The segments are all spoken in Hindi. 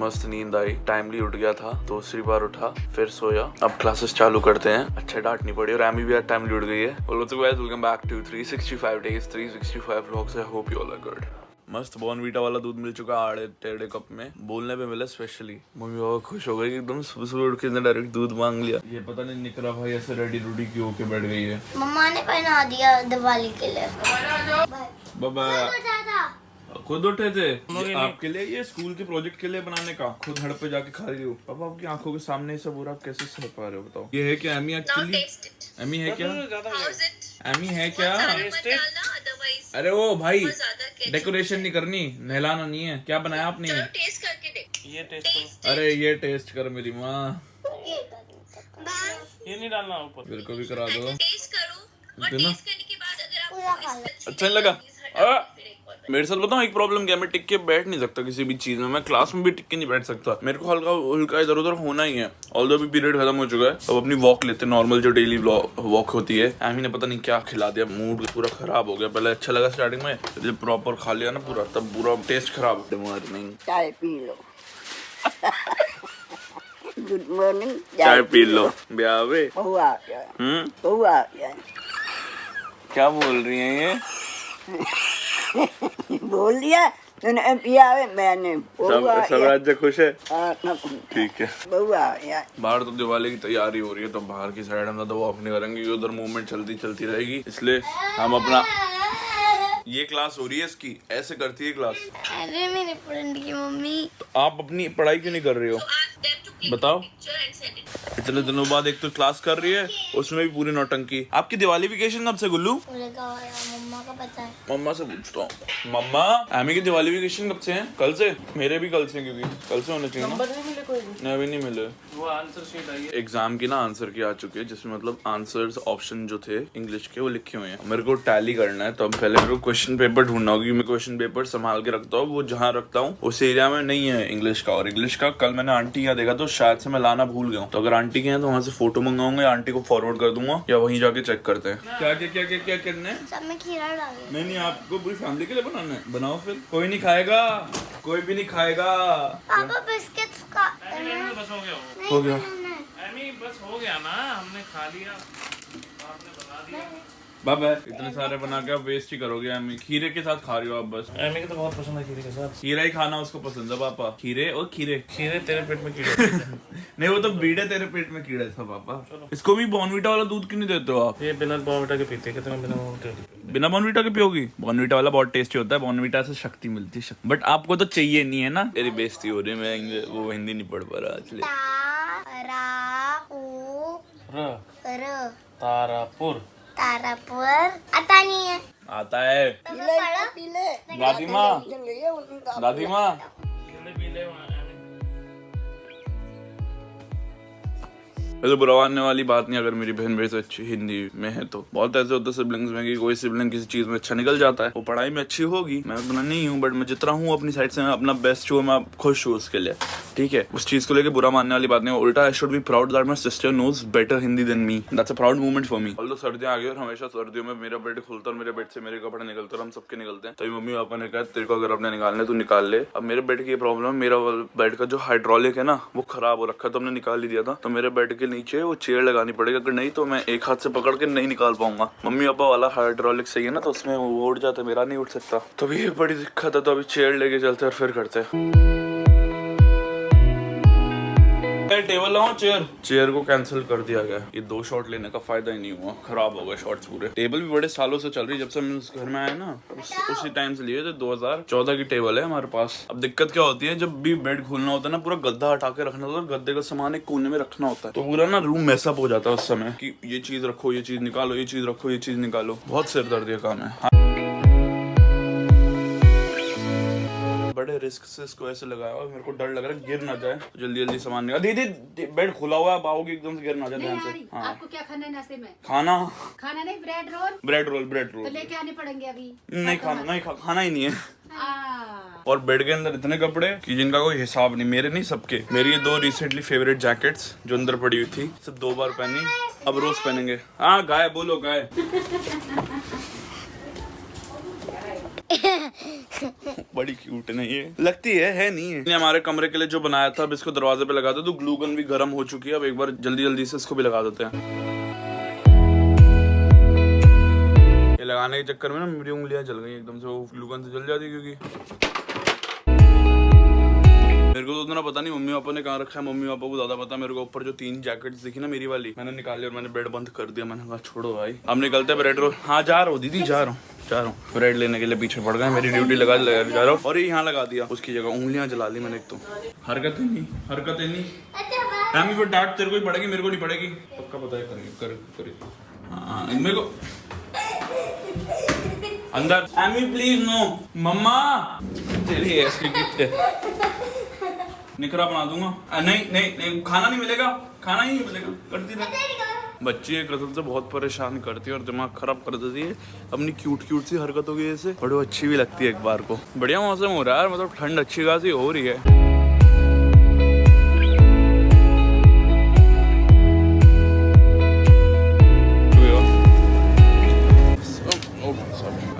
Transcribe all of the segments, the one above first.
मस्त नींद आई, टाइमली उठ गया था, दूसरी बार उठा फिर सोया। अब क्लासेस चालू करते हैं। अच्छा डांट नहीं पड़ी और एमी भी आज टाइमली उठ गई है। Welcome back to 365 days 365 vlogs। I hope you all are good. मस्त बॉर्नवीटा वाला दूध मिल चुका आड़े टेढ़े कप में, बोलने पे मिला स्पेशली। मम्मी बाबा खुश हो गई एकदम, सुबह सुबह उठ के डायरेक्ट दूध मांग लिया। ये पता नहीं निकला भाई ऐसे रेडी रूडी क्यों होके बैठ गई है। मम्मा ने पहना दिया दिवाली के लिए। बाबा खुद उठे थे आपके लिए, ये स्कूल के प्रोजेक्ट के लिए बनाने का, खुद हड़ पे जाके खा रही हो। पापा आपकी आंखों के सामने सब हो रहा, आप कैसे सह पा रहे हो बताओ। ये है क्या एमी? एक्चुअली एमी है क्या? एमी है क्या? अरे वो भाई डेकोरेशन नहीं करनी, नहलाना नहीं है। क्या बनाया आपने? टेस्ट करके देख। ये टेस्ट अरे ये टेस्ट कर मेरी माँ, ये नहीं डालना ऊपर। मेरे को भी करा दो। टेस्ट करो और टेस्ट करने के बाद अगर आपको अच्छा नहीं लगा। मेरे साथ बताऊं एक प्रॉब्लम क्या, मैं टिक के बैठ नहीं सकता किसी भी चीज में। मैं क्लास में भी टिक के नहीं बैठ सकता, मेरे को हल्का हल्का इधर उधर होना ही है। ऑल्दो भी पीरियड खत्म हो चुका है, अब अपनी वॉक लेते हैं, नॉर्मल जो डेली वॉक होती है। एमी ने पता नहीं क्या खिला दिया, मूड पूरा खराब हो गया। पहले अच्छा लगा स्टार्टिंग में, जब प्रॉपर खा लिया ना पूरा, तब पूरा टेस्ट खराब। गुड मॉर्निंग, चाय पी लो। गुड मॉर्निंग, चाय पी लो। ब्यावे बहू आ गया। बहू आ गया। क्या बोल रही है ये? बोल दिया तूने, पिया है मैंने। सब राज्य खुश है? ठीक ठीक है। बहू आ गया। बाहर तो दिवाली की तैयारी हो रही है, तो बाहर की साइड हम ज्यादा वॉक नहीं करेंगे, उधर मूवमेंट चलती रहेगी, इसलिए हम अपना ये क्लास हो रही है इसकी, ऐसे करती है क्लास। अरे मेरे फ्रेंड की मम्मी। तो आप अपनी पढ़ाई क्यों नहीं कर रही हो बताओ? इतने दिनों बाद एक तो क्लास कर रही है, उसमें भी पूरी नौटंकी। आपकी दिवाली वेकेशन कब से गुल्लू? मम्मा का पता है। मम्मा से पूछता हूँ। मम्मा एमी की दिवाली वेकेशन कब से है? कल से? मेरे भी कल से, क्योंकि कल से होने चाहिए ना। नहीं अभी नहीं मिले। वो आंसर शीट आई है एग्जाम की ना, आंसर की आ चुकी है, जिसमें मतलब आंसर्स ऑप्शन जो थे इंग्लिश के वो लिखे हुए हैं। मेरे को टैली करना है, तो अब पहले मेरे को क्वेश्चन पेपर ढूंढना होगा, क्योंकि मैं क्वेश्चन पेपर संभाल के रखता हूँ। वो जहाँ रखता हूँ उस एरिया में नहीं है इंग्लिश का। और इंग्लिश का कल मैंने आंटी यहाँ देखा, तो शायद से मैं लाना भूल गया हूँ। तो अगर आंटी के हैं तो वहाँ से फोटो मंगाऊंगा, या आंटी को फॉरवर्ड कर दूंगा, या वहीं जाके चेक करते हैं। क्या क्या क्या क्या क्या करना है? सब में खीरा डाल। नहीं आपको पूरी फैमिली के लिए बनाना है, बनाओ फिर। कोई नहीं खाएगा, कोई भी नहीं खाएगा। पापा बिस्किट्स का बस हो गया हो गया एमी, बस हो गया ना, हमने खा लिया, आपने बना दिया। बाबा इतने सारे बना के आप वेस्ट ही करोगे एमी। खीरे के साथ खा रही हो आप बस। एमी को तो बहुत पसंद है खीरे के साथ। खीरा ही खाना उसको पसंद है पापा। खीरे और खीरे खीरे तेरे पेट में कीड़े नहीं वो तो बीड़े, तेरे पेट में कीड़ा था पापा। इसको भी बॉर्नवीटा वाला दूध क्यों नहीं देते हो आप? ये बिना बॉर्नवीटा के पीते, कितने बिना बॉर्नवीटा के? बिना बॉर्नवीटा के पियोगी? बॉर्नवीटा वाला बहुत टेस्टी होता है, बॉर्नवीटा से शक्ति मिलती है, बट आपको तो चाहिए नहीं है ना। मेरी बेइज्जती हो रही है, मैं वो हिंदी नहीं पढ़ पा रहा इसलिए। तारापुर तारापुर आता नहीं है। आता है दादी माँ, दादी माँ। वैसे बुरा मानने वाली बात नहीं, अगर मेरी बहन मेरे से अच्छी हिंदी में है तो। बहुत ऐसे होते हैं सिबलिंग्स में कि कोई सिबलिंग किसी चीज में अच्छा निकल जाता है, वो पढ़ाई में अच्छी होगी, मैं उतना नहीं हूँ, बट मैं जितना हूँ अपनी साइड से मैं अपना बेस्ट हूँ, मैं खुश हूँ उसके लिए, ठीक है। उस चीज को लेकर बुरा मानने वाली बात नहीं। उल्टा I should be proud that my sister knows better Hindi than me. That's a proud moment for me. Although सर्दियां आ गई और हमेशा सर्दियों में मेरा बेड खुलता और मेरे बेड से मेरे कपड़े निकलते और हम सबके निकलते हैं। तभी मम्मी पापा ने कहा तेरे को अगर अपने निकालने तू निकाल ले। अब मेरे बेड की प्रॉब्लम है, मेरा बेड का जो हाइड्रोलिक है ना वो खराब हो रखा है, तो हमने निकाल ही दिया था। तो मेरे बेड के नीचे वो चेयर लगानी पड़ेगी, अगर नहीं तो मैं एक हाथ से पकड़ के नहीं निकाल पाऊंगा। मम्मी पापा वाला हाइड्रोलिक सही है ना, तो उसमें वो उठ जाता है, मेरा नहीं उठ सकता। तो ये बड़ी दिक्कत है, तो अभी चेयर लेके चलते और फिर करते हैं। टेबल लाओ, चेयर को कैंसिल कर दिया गया। ये 2 शॉट लेने का फायदा ही नहीं हुआ, खराब हो गए शॉट्स पूरे। टेबल भी बड़े सालों से चल रही है, जब से हम इस घर में आए ना उसी टाइम से लिए थे। 2014 की टेबल है हमारे पास। अब दिक्कत क्या होती है, जब भी बेड खोलना होता है ना, पूरा गद्दा हटा के रखना होता है, गद्दे का सामान एक कोने में रखना होता है, तो पूरा ना रूम मैसअप हो जाता है उस समय कि ये चीज रखो, ये चीज निकालो, ये चीज रखो, ये चीज निकालो। बहुत सिरदर्दी का काम है। बड़े रिस्क से इसको ऐसे लगाया और मेरे को डर लग रहा है गिर ना जाए, तो जल्दी जल्दी सामान निकाल। दीदी बेड खुला हुआ है, आओगे एकदम से गिर ना जाए ध्यान से। हाँ। आपको क्या खाना है नाश्ते में? खाना नहीं, ब्रेड रोल। ब्रेड रोल तो लेके आने पड़ेंगे अभी। नहीं खाना, नहीं खाना ही नहीं है। और बेड के अंदर इतने कपड़े कि जिनका कोई हिसाब नहीं, मेरे नहीं सबके। मेरी ये 2 रिसेंटली फेवरेट जैकेट्स जो अंदर पड़ी हुई थी, सब 2 बार पहनी, अब रोज पहनेंगे। हाँ गाय बोलो गाय। बड़ी क्यूट नहीं है, लगती है नहीं है। हमारे कमरे के लिए जो बनाया था अब इसको दरवाजे पे लगा दो, तो ग्लू गन भी गर्म हो चुकी है। अब एक बार जल्दी जल्दी से इसको भी लगा देते हैं। ये लगाने के चक्कर में ना मेरी उंगलियां जल गई एकदम से, वो ग्लू गन से जल जाती है क्योंकि मेरे को तो उतना पता नहीं मम्मी पापा ने कहाँ रखा है, मम्मी पापा को ज्यादा पता। मेरे को ऊपर जो 3 जैकेट्स दिखी ना मेरी वाली, मैंने निकाली और मैंने बेड बंद कर दिया। मैंने कहा छोड़ो भाई, हम निकलते ब्रेड रोल। हाँ जा रहा हूँ दीदी, जा रहा हूँ ब्रेड लेने के लिए। पीछे पड़ गए, मेरी ड्यूटी लगा जा रहा हूँ और ये यहाँ लगा दिया उसकी जगह। उंगलियां जला ली मैंने। एक तो हरकतें नहीं। हमें फिर डांट तेरे को ही पड़ेगी, मेरे को नहीं पड़ेगी। पक्का पता है, करेगी। हाँ इनमें को अंदर। एमी प्लीज नो मम्मा, तेरी ऐसी निकरा बना दूंगा। नहीं खाना नहीं मिलेगा, खाना ही नहीं मिलेगा। करती रहे बच्ची एक कसम से बहुत परेशान करती है और दिमाग खराब कर देती है अपनी क्यूट सी हरकतों की वजह से। बड़ी अच्छी भी लगती है एक बार को। बढ़िया मौसम हो रहा है, मतलब ठंड अच्छी खासी हो रही है।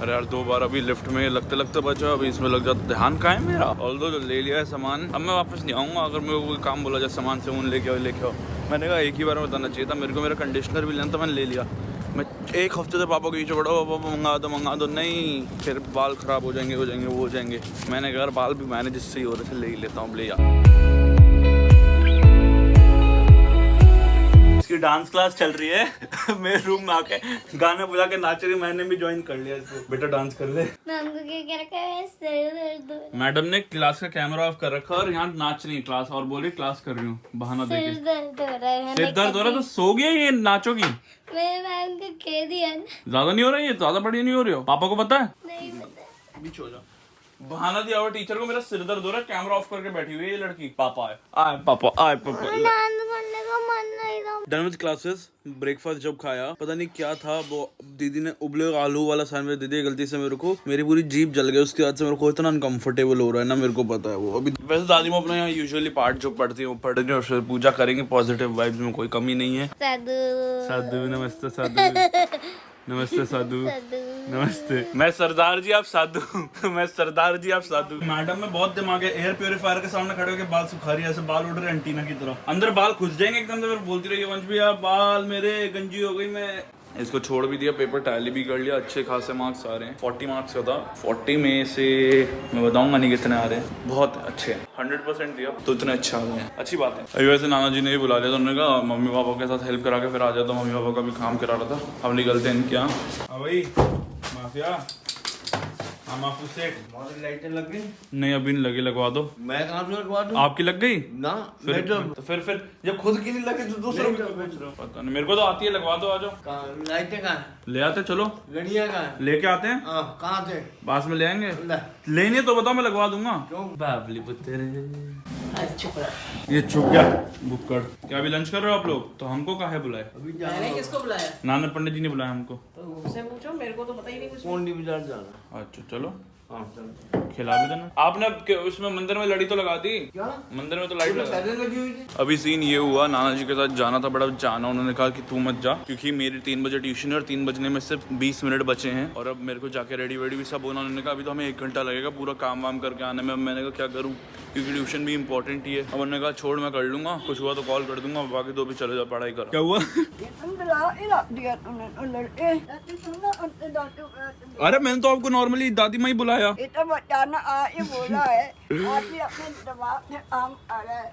अरे यार 2 बार अभी लिफ्ट में लगते बचा, अभी इसमें लग जाता। ध्यान कहाँ है मेरा? ऑल्दो जो ले लिया है सामान, अब मैं वापस नहीं आऊँगा। अगर मेरे को कोई काम बोला जाए सामान से लेके आओ, मैंने कहा एक ही बार में बताना चाहिए था मेरे को। मेरा कंडीशनर भी लेना था, मैंने ले लिया। मैं 1 हफ्ते से पापा को पीछे पड़ा, पापा मंगा दो। नहीं, फिर बाल खराब हो जाएंगे। मैंने कहा बाल भी मैंने जिससे ही हो रहे थे ले ही लेता हूँ, ले जा। इसकी डांस क्लास चल रही है मेरे रूम में आके गाना बजा के नाच रही। मैंने भी ज्वाइन कर लिया इसको। बेटा डांस कर ले। मैम को क्या रखा है? सिर दर्द। मैडम ने क्लास का कैमरा ऑफ कर रखा और यहाँ नाच रही क्लास, और बोल रही क्लास कर रही हूँ बहाना देके। सिर दर्द हो रहा है। सिर दर्द हो रहा है तो सो गया, ये नाचोगी। मेरे मैम को कह दिया ना। ज्यादा नहीं हो रहा है, ये ज्यादा बढ़िया नहीं हो रही हो। पापा को पता है? नहीं पता। बीच हो जा। बहाना दिया हुआ टीचर को, मेरा सिर दर्द हो रहा है, कैमरा ऑफ करके बैठी हुई है ये लड़की। पापा आए पापा। डांस करने का मन नहीं था। Done with classes. ब्रेकफास्ट जब खाया, पता नहीं क्या था, वो दीदी ने उबले आलू वाला सैंडविच दे दिया गलती से मेरे को। मेरी पूरी जीभ जल गई उसके बाद से। मेरे को इतना अनकंफर्टेबल हो रहा है ना, मेरे को पता है वो। अभी वैसे दादी माँ अपने यहाँ यूजुअली पाठ जो पढ़ती है वो पढ़ रही है और पूजा करेंगे। पॉजिटिव वाइब्स में कोई कमी नहीं है। साधु नमस्ते साधु। नमस्ते साधु। नमस्ते। मैं सरदार जी आप साधु। मैं सरदार जी आप साधु। मैडम में बहुत दिमाग है। एयर प्योरीफायर के सामने खड़े होकर बाल सुखा रही है, ऐसे बाल उड़ रहे एंटीना की तरह। अंदर बाल घुस जाएंगे एकदम से। फिर बोलती रही वंश भैया बाल मेरे गंजी हो गई। मैं इसको छोड़ भी दिया, पेपर टैली भी कर लिया। अच्छे खासे मार्क्स आ रहे हैं। 40 मार्क्स का था। 40 में से मैं बताऊंगा नहीं कितने आ रहे हैं। बहुत अच्छे हैं। 100% दिया तो इतने अच्छे आ गए हैं। अच्छी बात है। अभी वैसे नाना जी ने भी बुला लिया, तो उन्होंने कहा मम्मी पापा के साथ हेल्प करा के फिर आ जाता। मम्मी पापा का भी काम करा रहा था। अब निकलते हैं इनके यहाँ। हाँ भाई माफिया। हाँ माफू सेठ, लाइटें लग गई? नहीं अभी नहीं लगी, लगवा दो। मैं कहाँ से लगवा दूं? आपकी लग गई ना फिर? तो फिर जब खुद की नहीं लगी तो दूसरों की पूछ रहे हो? पता नहीं, मेरे को तो आती है, लगवा दो। आ जाओ। लाइटें कहाँ? ले आते, चलो लड़ियाँ कहाँ? लेके आते हैं। कहाँ से? पास में ले आएंगे। लेने तो बताओ, मैं लगवा दूंगा। क्यों बाबली पुत्र ये चुप गया बुक्कड़। क्या अभी लंच कर रहे हो आप लोग? तो हमको काहे बुलाए? मैंने किसको बुलाया? नाना पंडित जी ने बुलाया हमको। तो उनसे पूछो, मेरे को तो पता ही नहीं कुछ। कौन बाजार जाना? अच्छा चलो हाँ चल। खिला भी देना। आपने उसमें मंदिर में लड़ी तो लगा दी? क्या? मंदिर में तो लाइट लगा पहले लगी हुई थी। अभी सीन ये हुआ, नाना जी के साथ जाना था, बड़ा जाना। उन्होंने कहा कि तू मत जा क्योंकि मेरी 3 बजे ट्यूशन है और 3 बजने में सिर्फ 20 मिनट बचे हैं। और अब मेरे को जाके रेडी वेडी भी सब होना। उन्होंने कहा अभी तो हमें 1 घंटा लगेगा पूरा काम वाम करके आने में। अब मैंने कहा क्या करूँ क्योंकि ट्यूशन भी इंपॉर्टेंट ही है। अब उन्होंने कहा छोड़ मैं कर लूंगा, कुछ हुआ तो कॉल कर दूंगा, बाकी तो अभी चले जा पढ़ाई कर। क्या हुआ? अरे मैंने तो आपको नॉर्मली दादी माँ ही बुलाया। बोला है आदमी अपने दिमाग में आम आ रहा है।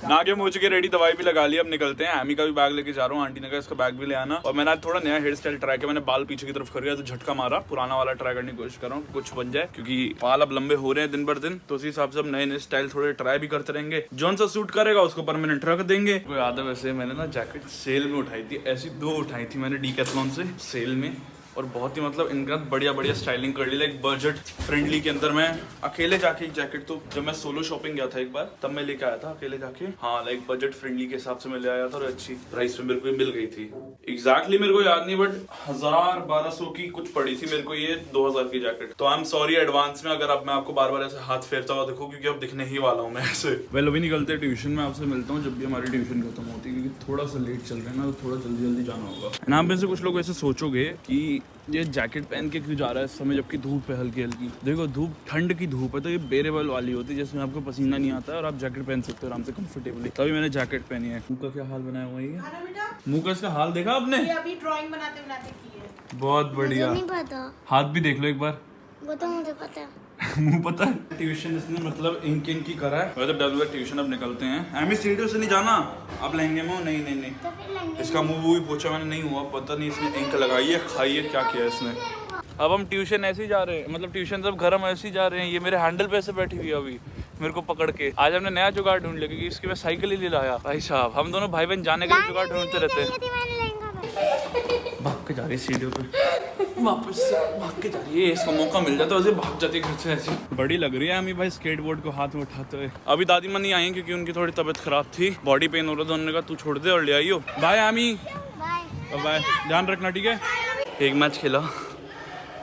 नागे मुझ के रेडी, दवाई भी लगा ली। अब निकलते हैं। एमी का भी बैग लेके जा रहा हूँ। आंटी ने कहा इसका बैग भी ले आना। और मैंने आज थोड़ा नया हेयर स्टाइल ट्राई किया। मैंने बाल पीछे की तरफ कर दिया तो झटका मारा। पुराना वाला ट्राई करने की कोशिश कर रहा हूँ कुछ बन जाए, क्योंकि बाल अब लंबे हो रहे हैं दिन भर दिन। तो उसी हिसाब से अब नए नए स्टाइल थोड़े ट्राई भी करते रहेंगे। जौन सा सूट करेगा उसको परमानेंट रख देंगे। कोई याद है वैसे मैंने ना जैकेट सेल में उठाई थी, ऐसी 2 उठाई थी मैंने डीकैथलॉन से सेल में। और बहुत ही मतलब इनका बढ़िया स्टाइलिंग कर ली, लाइक बजट फ्रेंडली के अंदर। मैं अकेले जाके एक जैकेट, तो जब मैं सोलो शॉपिंग गया था एक बार तब मैं लेके आया था अकेले जाके। हाँ लाइक बजट फ्रेंडली के हिसाब से मैं ले आया था और अच्छी प्राइस में मेरे को मिल गई थी। एग्जैक्टली मेरे को याद नहीं, बट 1000-1200 की कुछ पड़ी थी मेरे को ये 2000 की जैकेट। तो आई एम सॉरी एडवांस में अगर अब मैं आपको बार बार ऐसे हाथ फेरता हुआ देखो, क्योंकि अब दिखने ही वाला हूँ मैं ऐसे। वेल अभी निकलते हैं ट्यूशन में। आपसे मिलता हूँ जब भी हमारी ट्यूशन खत्म होती है, क्योंकि थोड़ा सा लेट चल रहे हैं ना, तो थोड़ा जल्दी जाना होगा। यहाँ पे से कुछ लोग ऐसे सोचोगे कि ये जैकेट पहन के क्यों जा रहा है इस समय जबकि धूप है हल्की हल्की। देखो धूप ठंड की धूप है तो ये बेरेबल वाली होती है जिसमें आपको पसीना नहीं आता है और आप जैकेट पहन सकते हो आराम से कंफर्टेबली। तभी मैंने जैकेट पहनी है। मुंह का क्या हाल बनाया हुआ है? खाना बेटा मुंह का इसका हाल देखा आपने? ये अभी ड्राइंग बनाते बनाते की है। बहुत बढ़िया। नहीं पता, हाथ भी देख लो एक बार। वो तो मुझे पता है। मुंह पता है। ट्यूशन इसने मतलब इंक की करा है। वैसे डब्ल्यू ट्यूशन अब निकलते हैं। एमी सीढ़ियों से नहीं जाना आप लहंगे में हो। नहीं नहीं नहीं तो फिर लेंगे। इसका मुंह भी पोछा मैंने नहीं हुआ। पता नहीं इसने इंक लगाई है खाई है क्या किया इसने। अब हम ट्यूशन ऐसे ही जा रहे हैं मतलब ट्यूशन जब घर हम ऐसे ही जा रहे हैं। ये मेरे हैंडल पे ऐसे बैठी हुई है अभी मेरे को पकड़ के। आज हमने नया जुगाड़ ढूंढ लिया क्योंकि इसकी मैं साइकिल ही ले लाया। भाई साहब हम दोनों भाई बहन जाने के लिए जुगाड़ ढूंढते रहते हैं। भाग के जा रही है सीढ़ियों पे वापस भाग के जा रही है। इसका मौका मिल जाता है वैसे भाग जाती है घर से ऐसी। बड़ी लग रही है हमें भाई स्केटबोर्ड को हाथ में उठाते हुए। अभी दादी माँ नहीं आई हैं क्योंकि उनकी थोड़ी तबीयत खराब थी। बॉडी पेन हो रहा था। उन्होंने कहा तू छोड़ दे और ले आई हो। बाय आमी। बाय। बाय ध्यान रखना ठीक है। एक मैच खेला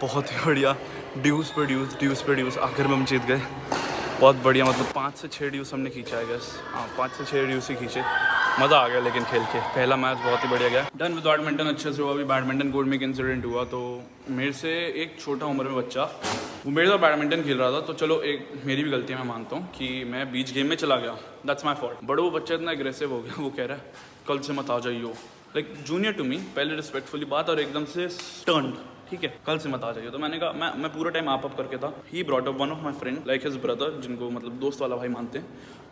बहुत ही बढ़िया। ड्यूस पे ड्यूस आखिर में हम जीत गए। बहुत बढ़िया मतलब 5 से 6 ड्यूस हमने खींचा है गैस। हाँ 5 से 6 ड्यूस ही खींचे। मज़ा आ गया लेकिन खेल के। पहला मैच बहुत ही बढ़िया गया। डन विद बैडमिंटन अच्छे से हुआ। अभी बैडमिंटन कोर्ट में एक इंसिडेंट हुआ तो मेरे से एक छोटा उम्र में बच्चा वो मेरे साथ बैडमिंटन खेल रहा था। तो चलो एक मेरी भी गलती मैं मानता हूँ कि मैं बीच गेम में चला गया। That's my fault. बट वो बच्चा इतना एग्रेसिव हो गया। वो कह रहा है कल से मत आ जाइयो। Like junior to me. पहले रिस्पेक्टफुली बात और एकदम से स्टर्न ठीक है कल से मत आ जाइए। तो मैंने कहा मैं पूरा टाइम आप करके था। He brought up one of my friend like his brother जिनको मतलब दोस्त वाला भाई मानते हैं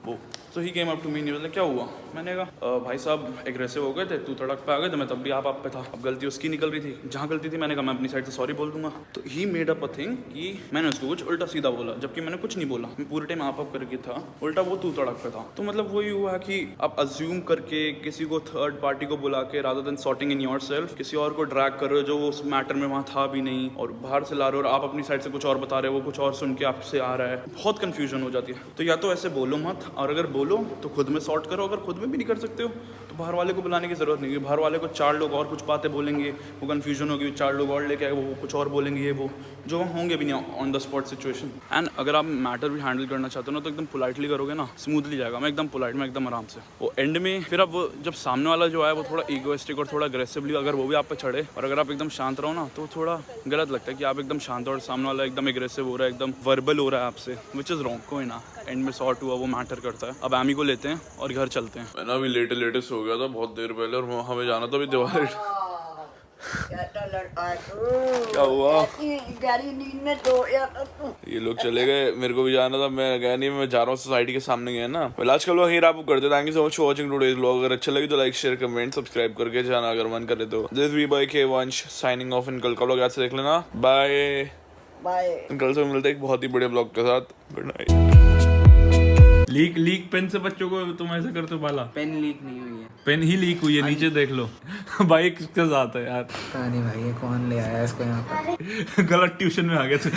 वो। तो ही केम अप टू मी मतलब क्या हुआ। मैंने कहा भाई साहब एग्रेसिव हो गए थे तू तड़क पे आ गए थे। मैं तब भी आप पे था। अब गलती उसकी निकल रही थी। जहाँ गलती थी मैंने कहा मैं अपनी साइड से सॉरी बोल दूंगा। तो he made up a thing कि मैंने उसको कुछ उल्टा सीधा बोला जबकि मैंने कुछ नहीं बोला। मैं पूरे टाइम आप करके था। उल्टा वो तू तड़क पे था। तो मतलब वही हुआ कि आप अज्यूम करके किसी को थर्ड पार्टी को बुला के rather than sorting in yourself किसी और को ड्रैग कर रहे हो जो उस मैटर में वहाँ था भी नहीं और बाहर से ला रहे हो और आप अपनी साइड से कुछ और बता रहे हो वो कुछ और सुन के आपसे आ रहा है। बहुत कंफ्यूजन हो जाती है। तो या तो ऐसे बोलो मत और अगर बोलो तो खुद में सॉर्ट करो। अगर खुद में भी नहीं कर सकते हो तो बाहर वाले को बुलाने की जरूरत नहीं है। बाहर वाले को 4 लोग और कुछ बातें बोलेंगे वो कंफ्यूजन होगी। 4 लोग और लेके आए वो कुछ और बोलेंगे ये वो जो होंगे भी नहीं on the spot situation. And अगर आप मैटर भी हैंडल करना चाहते हो ना तो एकदम पोलाइटली करोगे ना स्मूथली जाएगा। मैं एकदम पोलाइट में एकदम आराम से। वो एंड में फिर अब जब सामने वाला जो है वो थोड़ा ईगोइस्टिक और थोड़ा अग्रेसिवली अगर वो भी आप पे चढ़े और अगर आप एकदम शांत रहो ना तो थोड़ा गलत लगता है कि आप एकदम शांत हो और सामने वाला एकदम एग्रेसिव हो रहा है एकदम वर्बल हो रहा है आपसे विच इज़ रॉन्ग। कोई ना एंड में सॉर्ट हुआ वो मैटर करता है। अब आमी को लेते हैं और घर चलते हैं। मैंने अभी लेटेस्ट हो गया था बहुत देर पहले और हमें जाना था अभी दिवाली। क्या हुआ गहरी नींद में सोया था तू। ये लोग चले गए मेरे को भी जाना था। मैं गया नहीं। मैं जा रहा हूँ सोसाइटी के सामने गया ना। well, आज कल वही आप करते। Thank you so much for watching today's vlog. अगर अच्छा लगे तो लाइक शेयर कमेंट सब्सक्राइब करके जाना अगर मन करे तो। दिस वी बाय के वंश साइनिंग ऑफ। इन कल का व्लॉग याद से देख लेना। Bye bye. कल से मिलते एक बहुत ही बड़े ब्लॉग के साथ। Good night. लीक पेन से बच्चों को तुम ऐसे करते हो बाला। पेन लीक नहीं हुई है। पेन ही लीक हुई है नीचे देख लो। भाई किसके साथ है यार। पता नहीं भाई ये कौन ले आया इसको यहाँ पर। गलत ट्यूशन में आ गए थे।